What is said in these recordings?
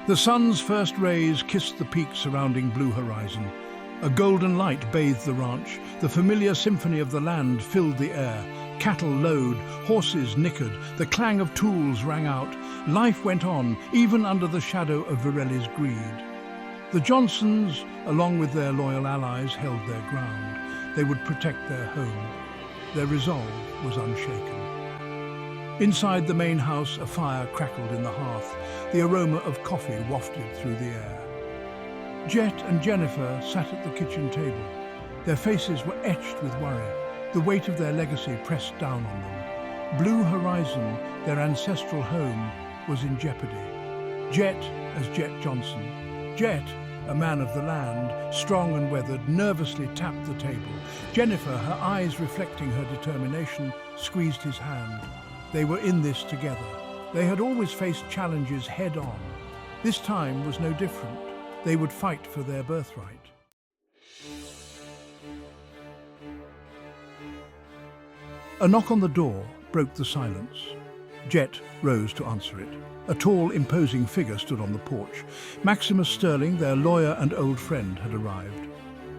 The sun's first rays kissed the peaks surrounding Blue Horizon. A golden light bathed the ranch. The familiar symphony of the land filled the air. Cattle lowed, horses nickered, the clang of tools rang out. Life went on, even under the shadow of Virelli's greed. The Johnsons, along with their loyal allies, held their ground. They would protect their home. Their resolve was unshaken. Inside the main house, a fire crackled in the hearth. The aroma of coffee wafted through the air. Jett and Jennifer sat at the kitchen table. Their faces were etched with worry. The weight of their legacy pressed down on them. Blue Horizon, their ancestral home, was in jeopardy. Jett as Jett Johnson. Jett, a man of the land, strong and weathered, nervously tapped the table. Jennifer, her eyes reflecting her determination, squeezed his hand. They were in this together. They had always faced challenges head-on. This time was no different. They would fight for their birthright. A knock on the door broke the silence. Jett rose to answer it. A tall, imposing figure stood on the porch. Maximus Sterling, their lawyer and old friend, had arrived.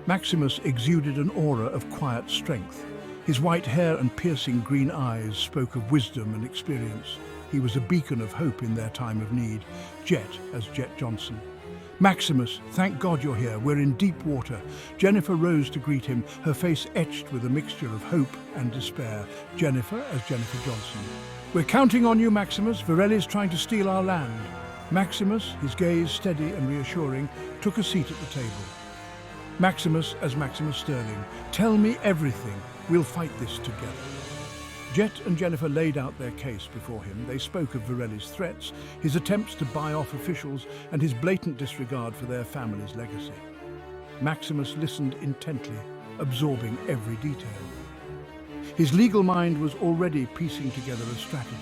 Maximus exuded an aura of quiet strength. His white hair and piercing green eyes spoke of wisdom and experience. He was a beacon of hope in their time of need. Jett as Jett Johnson. Maximus, thank God you're here. We're in deep water. Jennifer rose to greet him, her face etched with a mixture of hope and despair. Jennifer as Jennifer Johnson. We're counting on you, Maximus. Virelli's trying to steal our land. Maximus, his gaze steady and reassuring, took a seat at the table. Maximus as Maximus Sterling. Tell me everything. We'll fight this together. Jett and Jennifer laid out their case before him. They spoke of Virelli's threats, his attempts to buy off officials, and his blatant disregard for their family's legacy. Maximus listened intently, absorbing every detail. His legal mind was already piecing together a strategy.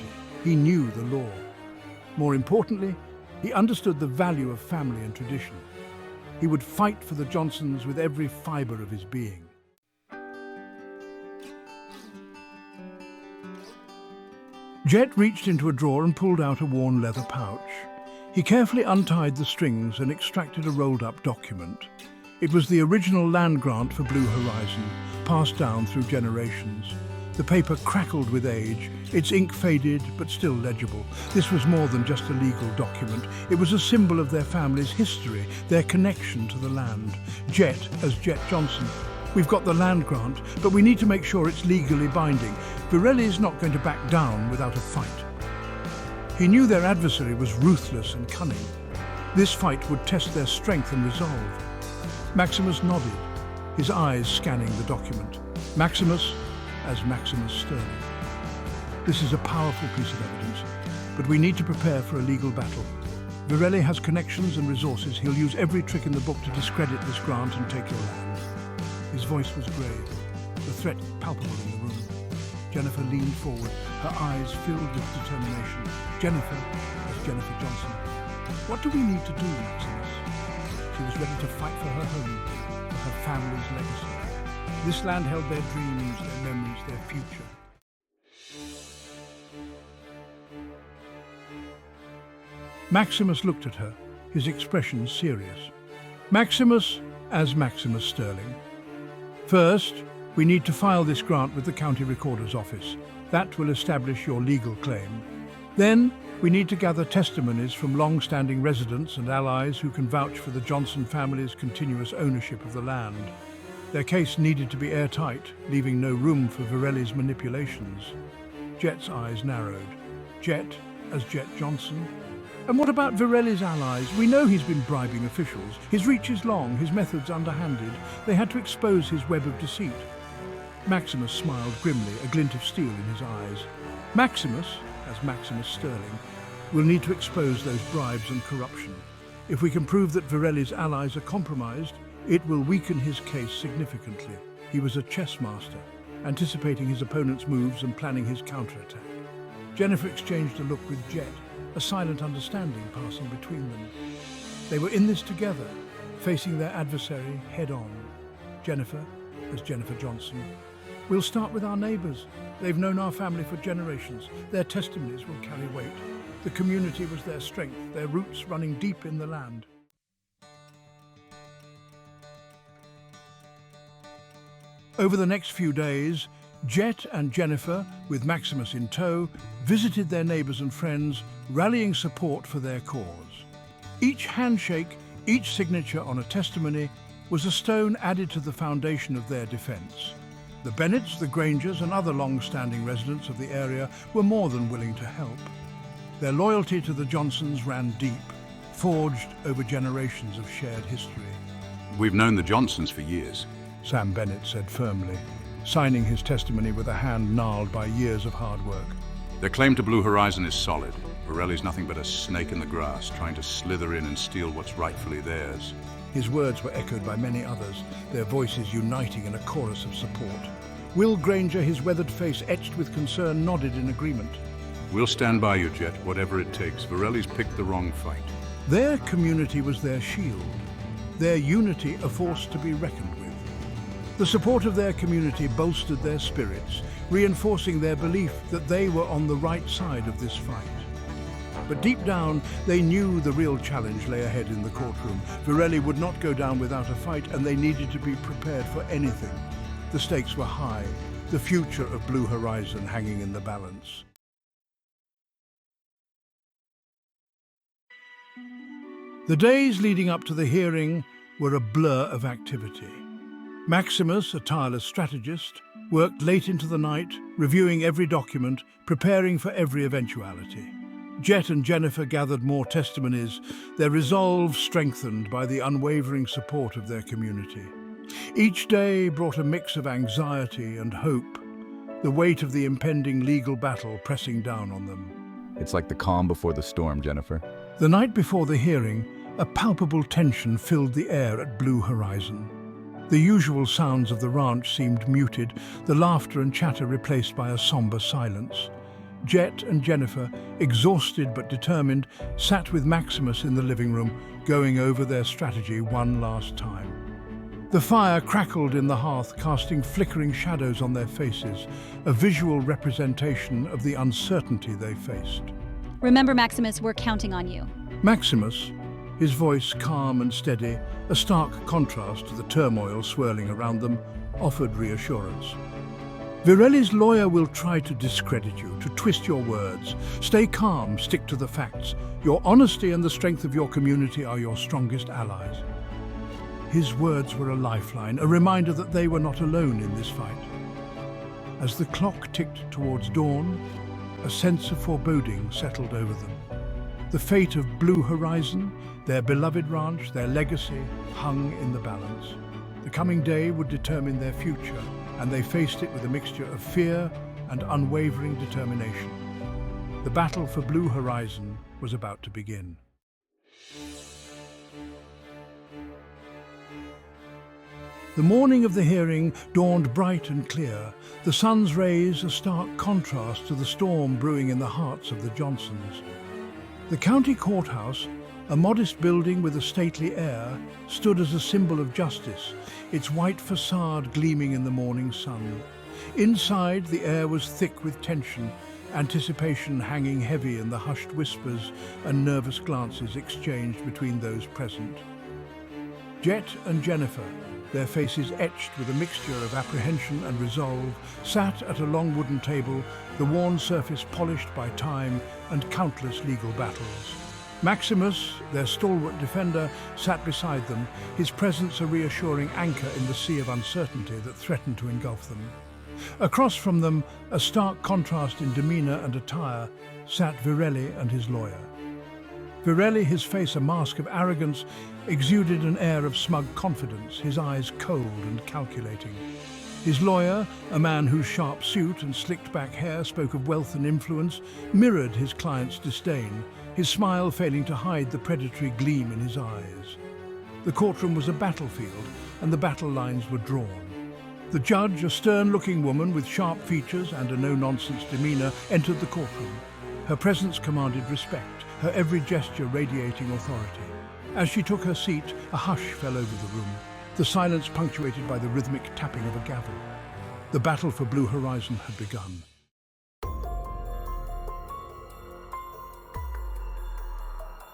He knew the law. More importantly, he understood the value of family and tradition. He would fight for the Johnsons with every fiber of his being. Jett reached into a drawer and pulled out a worn leather pouch. He carefully untied the strings and extracted a rolled-up document. It was the original land grant for Blue Horizon, passed down through generations. The paper crackled with age, its ink faded but still legible. This was more than just a legal document. It was a symbol of their family's history, their connection to the land. Jett as Jett Johnson. We've got the land grant, but we need to make sure it's legally binding. Virelli's not going to back down without a fight. He knew their adversary was ruthless and cunning. This fight would test their strength and resolve. Maximus nodded, his eyes scanning the document. Maximus as Maximus Sterling. This is a powerful piece of evidence, but we need to prepare for a legal battle. Virelli has connections and resources. He'll use every trick in the book to discredit this grant and take your land. His voice was grave, the threat palpable in the room. Jennifer leaned forward, her eyes filled with determination. Jennifer as Jennifer Johnson. What do we need to do, Maximus? She was ready to fight for her home, for her family's legacy. This land held their dreams, their memories, their future. Maximus looked at her, his expression serious. Maximus as Maximus Sterling. First, we need to file this grant with the County Recorder's Office. That will establish your legal claim. Then, we need to gather testimonies from long-standing residents and allies who can vouch for the Johnson family's continuous ownership of the land. Their case needed to be airtight, leaving no room for Virelli's manipulations. Jett's eyes narrowed. Jett as Jett Johnson? And what about Virelli's allies? We know he's been bribing officials. His reach is long, his methods underhanded. They had to expose his web of deceit. Maximus smiled grimly, a glint of steel in his eyes. Maximus, as Maximus Sterling, will need to expose those bribes and corruption. If we can prove that Virelli's allies are compromised, it will weaken his case significantly. He was a chess master, anticipating his opponent's moves and planning his counterattack. Jennifer exchanged a look with Jett, a silent understanding passing between them. They were in this together, facing their adversary head-on. Jennifer as Jennifer Johnson. We'll start with our neighbours. They've known our family for generations. Their testimonies will carry weight. The community was their strength, their roots running deep in the land. Over the next few days, Jett and Jennifer, with Maximus in tow, visited their neighbours and friends, rallying support for their cause. Each handshake, each signature on a testimony, was a stone added to the foundation of their defence. The Bennets, the Grangers and other long-standing residents of the area were more than willing to help. Their loyalty to the Johnsons ran deep, forged over generations of shared history. We've known the Johnsons for years, Sam Bennett said firmly, signing his testimony with a hand gnarled by years of hard work. Their claim to Blue Horizon is solid. Virelli's nothing but a snake in the grass, trying to slither in and steal what's rightfully theirs. His words were echoed by many others, their voices uniting in a chorus of support. Will Granger, his weathered face etched with concern, nodded in agreement. We'll stand by you, Jett, whatever it takes. Virelli's picked the wrong fight. Their community was their shield, their unity a force to be reckoned with. The support of their community bolstered their spirits, reinforcing their belief that they were on the right side of this fight. But deep down, they knew the real challenge lay ahead in the courtroom. Virelli would not go down without a fight, and they needed to be prepared for anything. The stakes were high, the future of Blue Horizon hanging in the balance. The days leading up to the hearing were a blur of activity. Maximus, a tireless strategist, worked late into the night, reviewing every document, preparing for every eventuality. Jett and Jennifer gathered more testimonies, their resolve strengthened by the unwavering support of their community. Each day brought a mix of anxiety and hope, the weight of the impending legal battle pressing down on them. It's like the calm before the storm, Jennifer. The night before the hearing, a palpable tension filled the air at Blue Horizon. The usual sounds of the ranch seemed muted, the laughter and chatter replaced by a somber silence. Jett and Jennifer, exhausted but determined, sat with Maximus in the living room, going over their strategy one last time. The fire crackled in the hearth, casting flickering shadows on their faces, a visual representation of the uncertainty they faced. Remember, Maximus, we're counting on you. Maximus, his voice calm and steady, a stark contrast to the turmoil swirling around them, offered reassurance. Virelli's lawyer will try to discredit you, to twist your words. Stay calm, stick to the facts. Your honesty and the strength of your community are your strongest allies. His words were a lifeline, a reminder that they were not alone in this fight. As the clock ticked towards dawn, a sense of foreboding settled over them. The fate of Blue Horizon, their beloved ranch, their legacy, hung in the balance. The coming day would determine their future, and they faced it with a mixture of fear and unwavering determination. The battle for Blue Horizon was about to begin. The morning of the hearing dawned bright and clear, the sun's rays a stark contrast to the storm brewing in the hearts of the Johnsons. The county courthouse, a modest building with a stately air, stood as a symbol of justice, its white facade gleaming in the morning sun. Inside, the air was thick with tension, anticipation hanging heavy in the hushed whispers and nervous glances exchanged between those present. Jett and Jennifer, their faces etched with a mixture of apprehension and resolve, sat at a long wooden table, the worn surface polished by time and countless legal battles. Maximus, their stalwart defender, sat beside them, his presence a reassuring anchor in the sea of uncertainty that threatened to engulf them. Across from them, a stark contrast in demeanor and attire, sat Virelli and his lawyer. Virelli, his face a mask of arrogance, exuded an air of smug confidence, his eyes cold and calculating. His lawyer, a man whose sharp suit and slicked-back hair spoke of wealth and influence, mirrored his client's disdain, his smile failing to hide the predatory gleam in his eyes. The courtroom was a battlefield, and the battle lines were drawn. The judge, a stern-looking woman with sharp features and a no-nonsense demeanor, entered the courtroom. Her presence commanded respect, her every gesture radiating authority. As she took her seat, a hush fell over the room, the silence punctuated by the rhythmic tapping of a gavel. The battle for Blue Horizon had begun.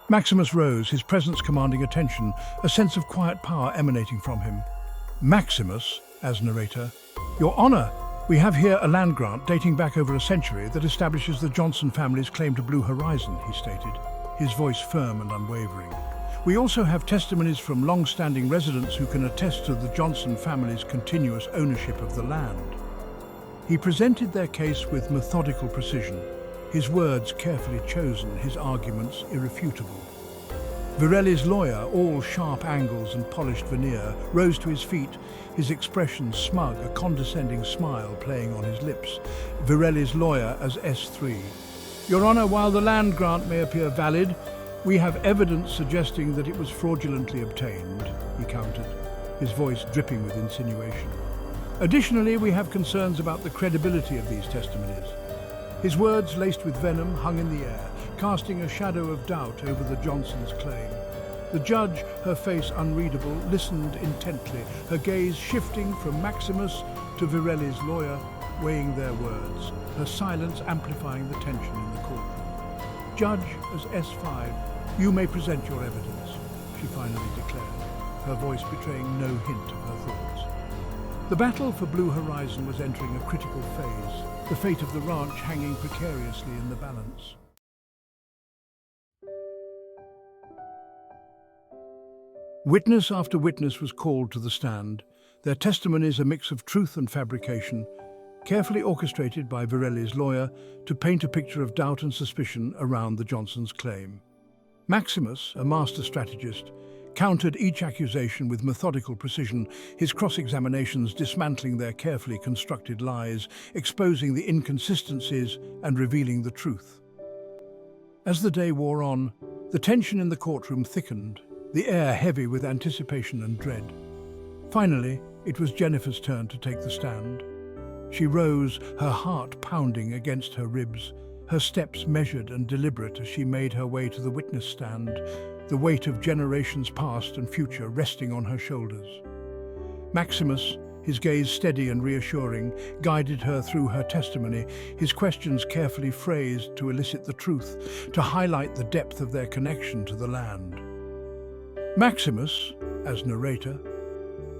Maximus rose, his presence commanding attention, a sense of quiet power emanating from him. Maximus, as narrator, Your Honor, we have here a land grant dating back over a century that establishes the Johnson family's claim to Blue Horizon, he stated, his voice firm and unwavering. We also have testimonies from long-standing residents who can attest to the Johnson family's continuous ownership of the land. He presented their case with methodical precision, his words carefully chosen, his arguments irrefutable. Virelli's lawyer, all sharp angles and polished veneer, rose to his feet, his expression smug, a condescending smile playing on his lips. Virelli's lawyer as S3. Your Honor, while the land grant may appear valid, we have evidence suggesting that it was fraudulently obtained, he countered, his voice dripping with insinuation. Additionally, we have concerns about the credibility of these testimonies. His words, laced with venom, hung in the air, casting a shadow of doubt over the Johnsons' claim. The judge, her face unreadable, listened intently, her gaze shifting from Maximus to Virelli's lawyer, weighing their words, her silence amplifying the tension in the courtroom. Judge, as S5, you may present your evidence, she finally declared, her voice betraying no hint of her thoughts. The battle for Blue Horizon was entering a critical phase, the fate of the ranch hanging precariously in the balance. Witness after witness was called to the stand, their testimonies a mix of truth and fabrication, carefully orchestrated by Virelli's lawyer to paint a picture of doubt and suspicion around the Johnsons' claim. Maximus, a master strategist, countered each accusation with methodical precision, his cross-examinations dismantling their carefully constructed lies, exposing the inconsistencies and revealing the truth. As the day wore on, the tension in the courtroom thickened, the air heavy with anticipation and dread. Finally, it was Jennifer's turn to take the stand. She rose, her heart pounding against her ribs, her steps measured and deliberate as she made her way to the witness stand, the weight of generations past and future resting on her shoulders. Maximus, his gaze steady and reassuring, guided her through her testimony, his questions carefully phrased to elicit the truth, to highlight the depth of their connection to the land. Maximus, as narrator,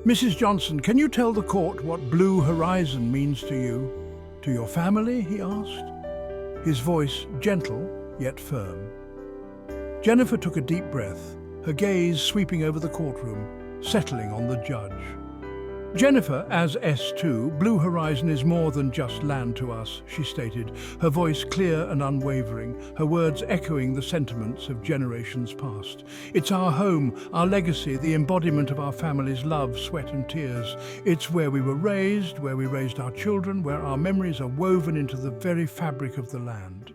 Mrs. Johnson, can you tell the court what Blue Horizon means to you? To your family, he asked, his voice gentle yet firm. Jennifer took a deep breath, her gaze sweeping over the courtroom, settling on the judge. Jennifer, as S2, Blue Horizon is more than just land to us, she stated, her voice clear and unwavering, her words echoing the sentiments of generations past. It's our home, our legacy, the embodiment of our family's love, sweat and tears. It's where we raised our children, where our memories are woven into the very fabric of the land.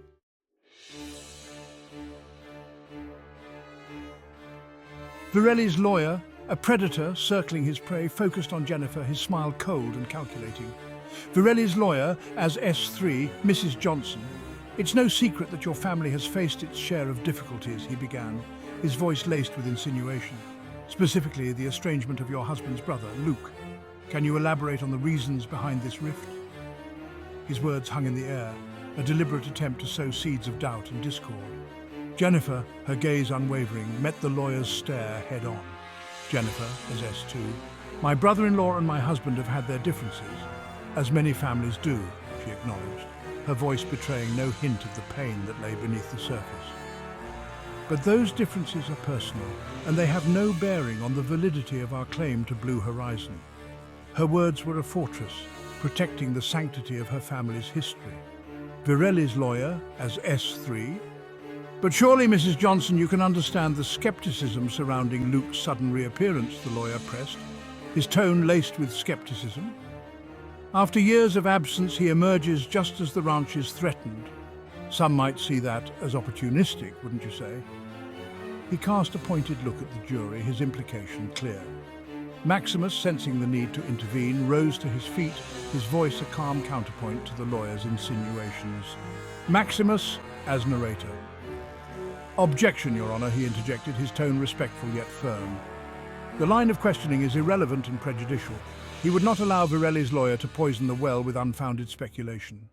Virelli's lawyer, a predator circling his prey, focused on Jennifer, his smile cold and calculating. Virelli's lawyer, as S3, Mrs. Johnson. It's no secret that your family has faced its share of difficulties, he began, his voice laced with insinuation. Specifically, the estrangement of your husband's brother, Luke. Can you elaborate on the reasons behind this rift? His words hung in the air, a deliberate attempt to sow seeds of doubt and discord. Jennifer, her gaze unwavering, met the lawyer's stare head-on. Jennifer, as S2, my brother-in-law and my husband have had their differences, as many families do, she acknowledged, her voice betraying no hint of the pain that lay beneath the surface. But those differences are personal, and they have no bearing on the validity of our claim to Blue Horizon. Her words were a fortress, protecting the sanctity of her family's history. Virelli's lawyer, as S3, but surely, Mrs. Johnson, you can understand the skepticism surrounding Luke's sudden reappearance, the lawyer pressed, his tone laced with skepticism. After years of absence, he emerges just as the ranch is threatened. Some might see that as opportunistic, wouldn't you say? He cast a pointed look at the jury, his implication clear. Maximus, sensing the need to intervene, rose to his feet, his voice a calm counterpoint to the lawyer's insinuations. Maximus, as narrator. Objection, Your Honor, he interjected, his tone respectful yet firm. The line of questioning is irrelevant and prejudicial. He would not allow Virelli's lawyer to poison the well with unfounded speculation.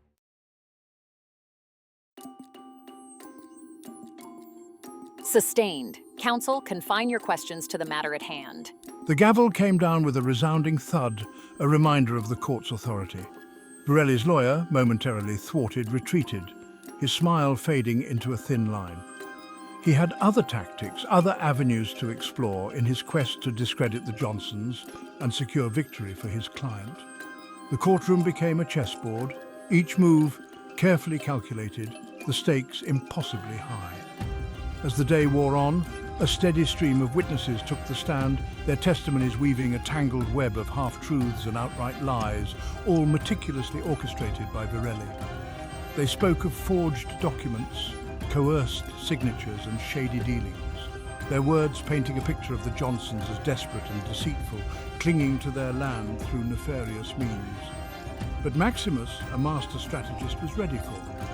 Sustained. Counsel, confine your questions to the matter at hand. The gavel came down with a resounding thud, a reminder of the court's authority. Virelli's lawyer, momentarily thwarted, retreated, his smile fading into a thin line. He had other tactics, other avenues to explore in his quest to discredit the Johnsons and secure victory for his client. The courtroom became a chessboard, each move carefully calculated, the stakes impossibly high. As the day wore on, a steady stream of witnesses took the stand, their testimonies weaving a tangled web of half-truths and outright lies, all meticulously orchestrated by Virelli. They spoke of forged documents, coerced signatures and shady dealings, their words painting a picture of the Johnsons as desperate and deceitful, clinging to their land through nefarious means. But Maximus, a master strategist, was ready for them.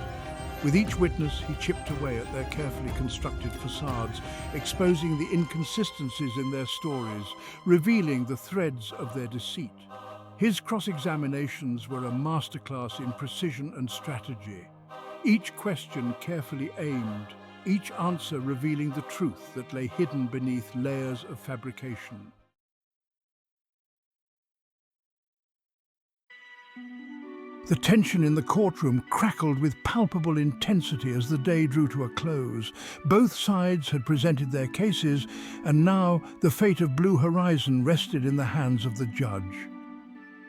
With each witness, he chipped away at their carefully constructed facades, exposing the inconsistencies in their stories, revealing the threads of their deceit. His cross-examinations were a masterclass in precision and strategy, each question carefully aimed, each answer revealing the truth that lay hidden beneath layers of fabrication. The tension in the courtroom crackled with palpable intensity as the day drew to a close. Both sides had presented their cases, and now the fate of Blue Horizon rested in the hands of the judge.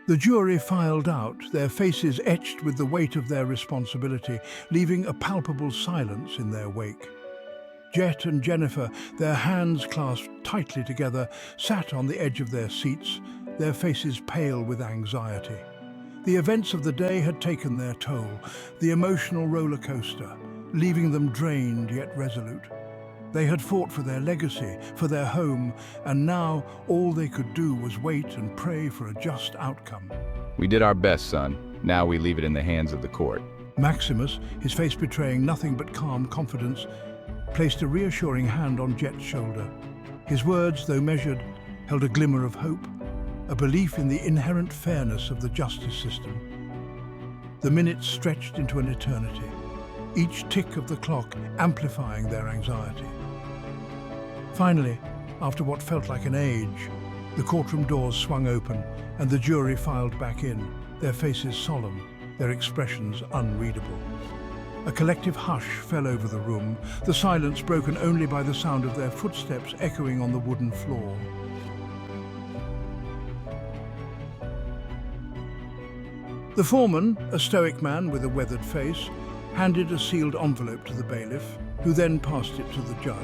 The jury filed out, their faces etched with the weight of their responsibility, leaving a palpable silence in their wake. Jett and Jennifer, their hands clasped tightly together, sat on the edge of their seats, their faces pale with anxiety. The events of the day had taken their toll, the emotional roller coaster, leaving them drained yet resolute. They had fought for their legacy, for their home, and now all they could do was wait and pray for a just outcome. We did our best, son. Now we leave it in the hands of the court. Maximus, his face betraying nothing but calm confidence, placed a reassuring hand on Jett's shoulder. His words, though measured, held a glimmer of hope, a belief in the inherent fairness of the justice system. The minutes stretched into an eternity, each tick of the clock amplifying their anxiety. Finally, after what felt like an age, the courtroom doors swung open and the jury filed back in, their faces solemn, their expressions unreadable. A collective hush fell over the room, the silence broken only by the sound of their footsteps echoing on the wooden floor. The foreman, a stoic man with a weathered face, handed a sealed envelope to the bailiff, who then passed it to the judge.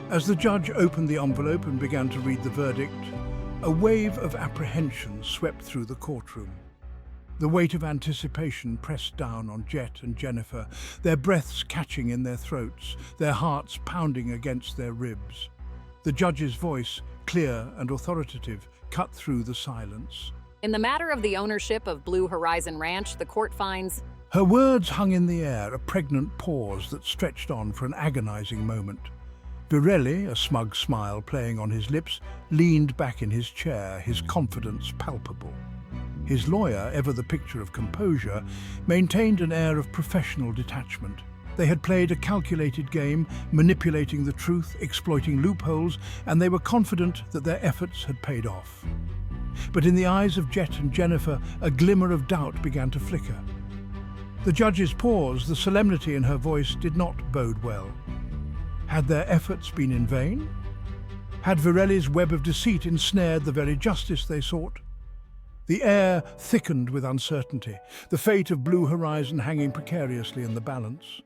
As the judge opened the envelope and began to read the verdict, a wave of apprehension swept through the courtroom. The weight of anticipation pressed down on Jett and Jennifer, their breaths catching in their throats, their hearts pounding against their ribs. The judge's voice, clear and authoritative, cut through the silence. In the matter of the ownership of Blue Horizon Ranch, the court finds... Her words hung in the air, a pregnant pause that stretched on for an agonizing moment. Virelli, a smug smile playing on his lips, leaned back in his chair, his confidence palpable. His lawyer, ever the picture of composure, maintained an air of professional detachment. They had played a calculated game, manipulating the truth, exploiting loopholes, and they were confident that their efforts had paid off. But in the eyes of Jett and Jennifer, a glimmer of doubt began to flicker. The judge's pause, the solemnity in her voice, did not bode well. Had their efforts been in vain? Had Virelli's web of deceit ensnared the very justice they sought? The air thickened with uncertainty, the fate of Blue Horizon hanging precariously in the balance.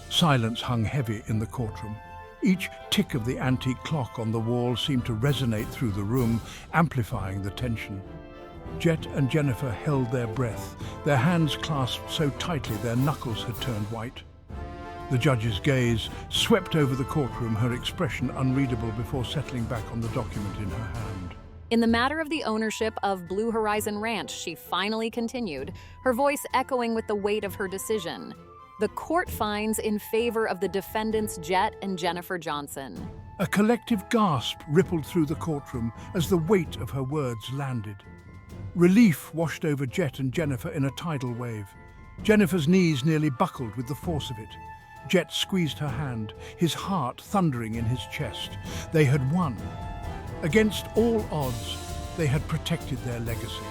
Silence hung heavy in the courtroom. Each tick of the antique clock on the wall seemed to resonate through the room, amplifying the tension. Jett and Jennifer held their breath, their hands clasped so tightly their knuckles had turned white. The judge's gaze swept over the courtroom, her expression unreadable before settling back on the document in her hand. In the matter of the ownership of Blue Horizon Ranch, she finally continued, her voice echoing with the weight of her decision. The court finds in favor of the defendants Jett and Jennifer Johnson. A collective gasp rippled through the courtroom as the weight of her words landed. Relief washed over Jett and Jennifer in a tidal wave. Jennifer's knees nearly buckled with the force of it. Jett squeezed her hand, his heart thundering in his chest. They had won. Against all odds, they had protected their legacy.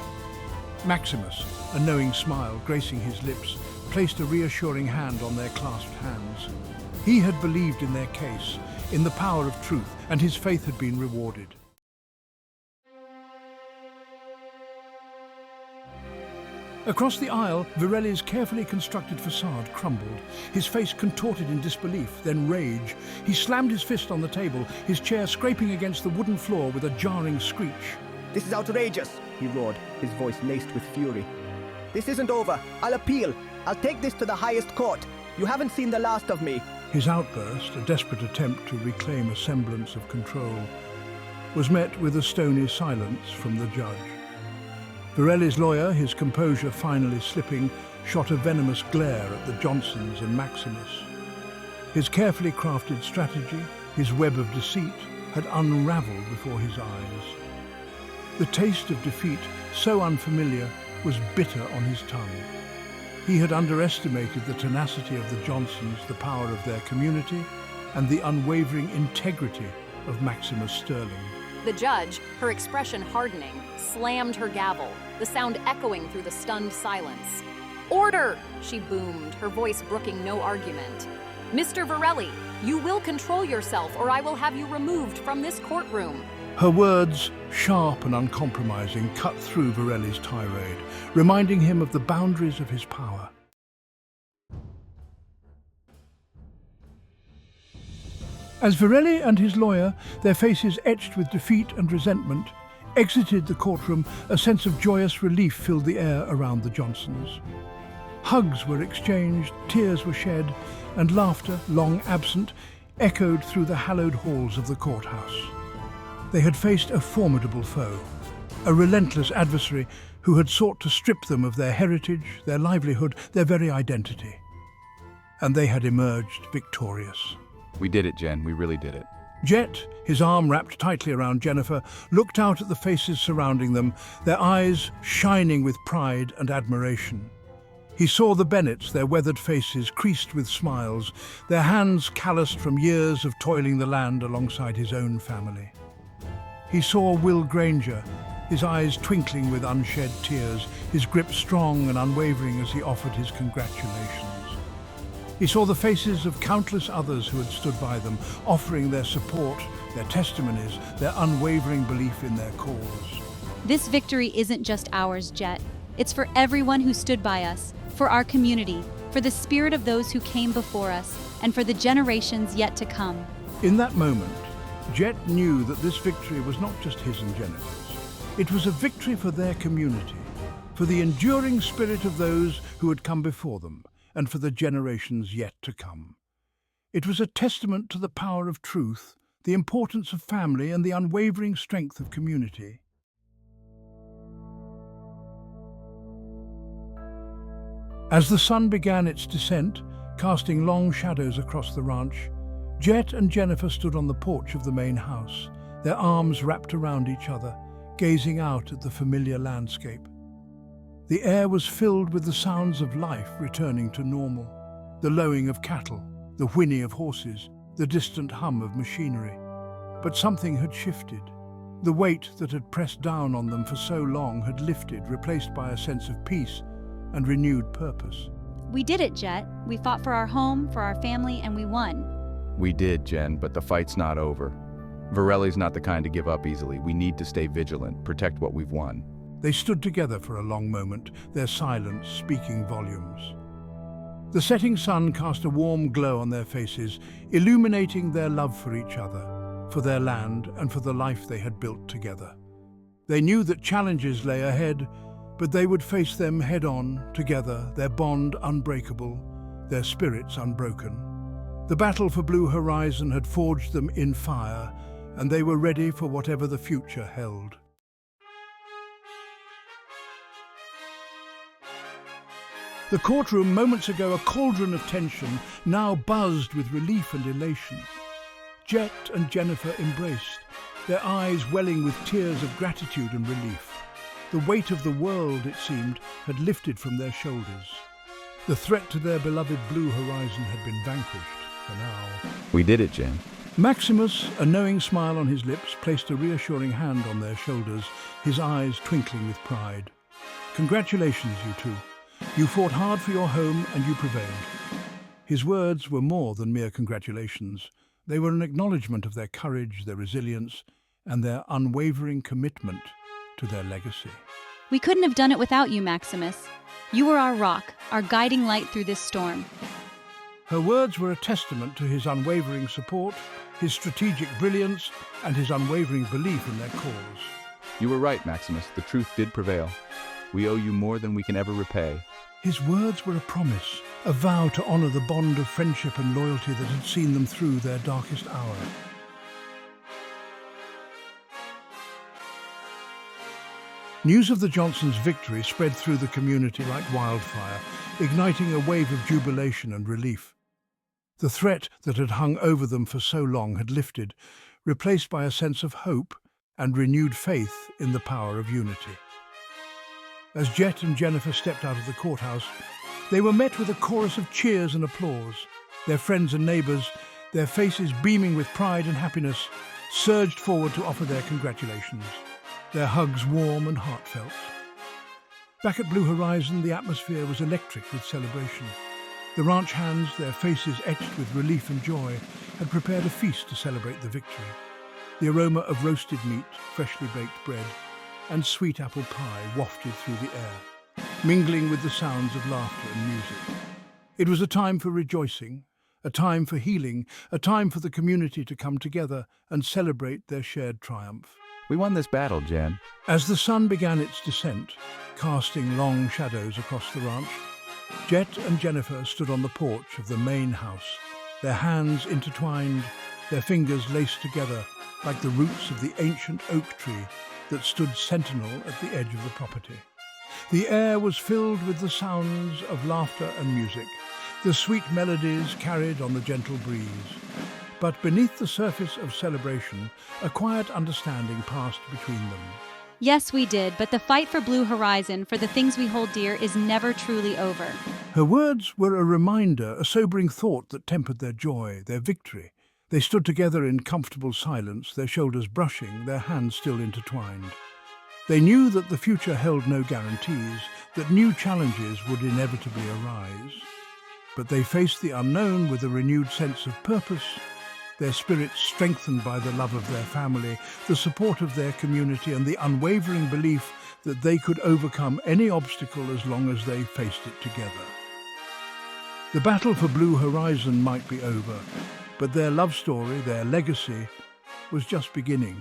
Maximus, a knowing smile gracing his lips, placed a reassuring hand on their clasped hands. He had believed in their case, in the power of truth, and his faith had been rewarded. Across the aisle, Virelli's carefully constructed facade crumbled. His face contorted in disbelief, then rage. He slammed his fist on the table, his chair scraping against the wooden floor with a jarring screech. "This is outrageous," he roared, his voice laced with fury. "This isn't over. I'll appeal. I'll take this to the highest court. You haven't seen the last of me." His outburst, a desperate attempt to reclaim a semblance of control, was met with a stony silence from the judge. Virelli's lawyer, his composure finally slipping, shot a venomous glare at the Johnsons and Maximus. His carefully crafted strategy, his web of deceit, had unraveled before his eyes. The taste of defeat, so unfamiliar, was bitter on his tongue. He had underestimated the tenacity of the Johnsons, the power of their community, and the unwavering integrity of Maximus Sterling. The judge, her expression hardening, slammed her gavel, the sound echoing through the stunned silence. "Order!" she boomed, her voice brooking no argument. "Mr. Virelli, you will control yourself or I will have you removed from this courtroom." Her words, sharp and uncompromising, cut through Virelli's tirade, reminding him of the boundaries of his power. As Virelli and his lawyer, their faces etched with defeat and resentment, exited the courtroom, a sense of joyous relief filled the air around the Johnsons. Hugs were exchanged, tears were shed, and laughter, long absent, echoed through the hallowed halls of the courthouse. They had faced a formidable foe, a relentless adversary who had sought to strip them of their heritage, their livelihood, their very identity. And they had emerged victorious. We did it, Jen. We really did it. Jett, his arm wrapped tightly around Jennifer, looked out at the faces surrounding them, their eyes shining with pride and admiration. He saw the Bennets, their weathered faces creased with smiles, their hands calloused from years of toiling the land alongside his own family. He saw Will Granger, his eyes twinkling with unshed tears, his grip strong and unwavering as he offered his congratulations. He saw the faces of countless others who had stood by them, offering their support, their testimonies, their unwavering belief in their cause. This victory isn't just ours, Jett. It's for everyone who stood by us, for our community, for the spirit of those who came before us, and for the generations yet to come. In that moment, Jett knew that this victory was not just his and Jennifer's. It was a victory for their community, for the enduring spirit of those who had come before them, and for the generations yet to come. It was a testament to the power of truth, the importance of family, and the unwavering strength of community. As the sun began its descent, casting long shadows across the ranch, Jett and Jennifer stood on the porch of the main house, their arms wrapped around each other, gazing out at the familiar landscape. The air was filled with the sounds of life returning to normal, the lowing of cattle, the whinny of horses, the distant hum of machinery. But something had shifted. The weight that had pressed down on them for so long had lifted, replaced by a sense of peace and renewed purpose. We did it, Jett. We fought for our home, for our family, and we won. We did, Jen, but the fight's not over. Virelli's not the kind to give up easily. We need to stay vigilant, protect what we've won. They stood together for a long moment, their silence speaking volumes. The setting sun cast a warm glow on their faces, illuminating their love for each other, for their land, and for the life they had built together. They knew that challenges lay ahead, but they would face them head-on, together, their bond unbreakable, their spirits unbroken. The battle for Blue Horizon had forged them in fire, and they were ready for whatever the future held. The courtroom, moments ago a cauldron of tension, now buzzed with relief and elation. Jett and Jennifer embraced, their eyes welling with tears of gratitude and relief. The weight of the world, it seemed, had lifted from their shoulders. The threat to their beloved blue horizon had been vanquished, for now. We did it, Jen. Maximus, a knowing smile on his lips, placed a reassuring hand on their shoulders, his eyes twinkling with pride. Congratulations, you two. You fought hard for your home and you prevailed. His words were more than mere congratulations. They were an acknowledgement of their courage, their resilience, and their unwavering commitment to their legacy. We couldn't have done it without you, Maximus. You were our rock, our guiding light through this storm. Her words were a testament to his unwavering support, his strategic brilliance, and his unwavering belief in their cause. You were right, Maximus. The truth did prevail. We owe you more than we can ever repay. His words were a promise, a vow to honor the bond of friendship and loyalty that had seen them through their darkest hour. News of the Johnsons' victory spread through the community like wildfire, igniting a wave of jubilation and relief. The threat that had hung over them for so long had lifted, replaced by a sense of hope and renewed faith in the power of unity. As Jett and Jennifer stepped out of the courthouse, they were met with a chorus of cheers and applause. Their friends and neighbors, their faces beaming with pride and happiness, surged forward to offer their congratulations, their hugs warm and heartfelt. Back at Blue Horizon, the atmosphere was electric with celebration. The ranch hands, their faces etched with relief and joy, had prepared a feast to celebrate the victory. The aroma of roasted meat, freshly baked bread, and sweet apple pie wafted through the air, mingling with the sounds of laughter and music. It was a time for rejoicing, a time for healing, a time for the community to come together and celebrate their shared triumph. We won this battle, Jen. As the sun began its descent, casting long shadows across the ranch, Jett and Jennifer stood on the porch of the main house, their hands intertwined, their fingers laced together like the roots of the ancient oak tree that stood sentinel at the edge of the property. The air was filled with the sounds of laughter and music, the sweet melodies carried on the gentle breeze. But beneath the surface of celebration, a quiet understanding passed between them. Yes, we did, but the fight for Blue Horizon, for the things we hold dear, is never truly over. Her words were a reminder, a sobering thought that tempered their joy, their victory. They stood together in comfortable silence, their shoulders brushing, their hands still intertwined. They knew that the future held no guarantees, that new challenges would inevitably arise. But they faced the unknown with a renewed sense of purpose, their spirits strengthened by the love of their family, the support of their community, and the unwavering belief that they could overcome any obstacle as long as they faced it together. The battle for Blue Horizon might be over, but their love story, their legacy, was just beginning.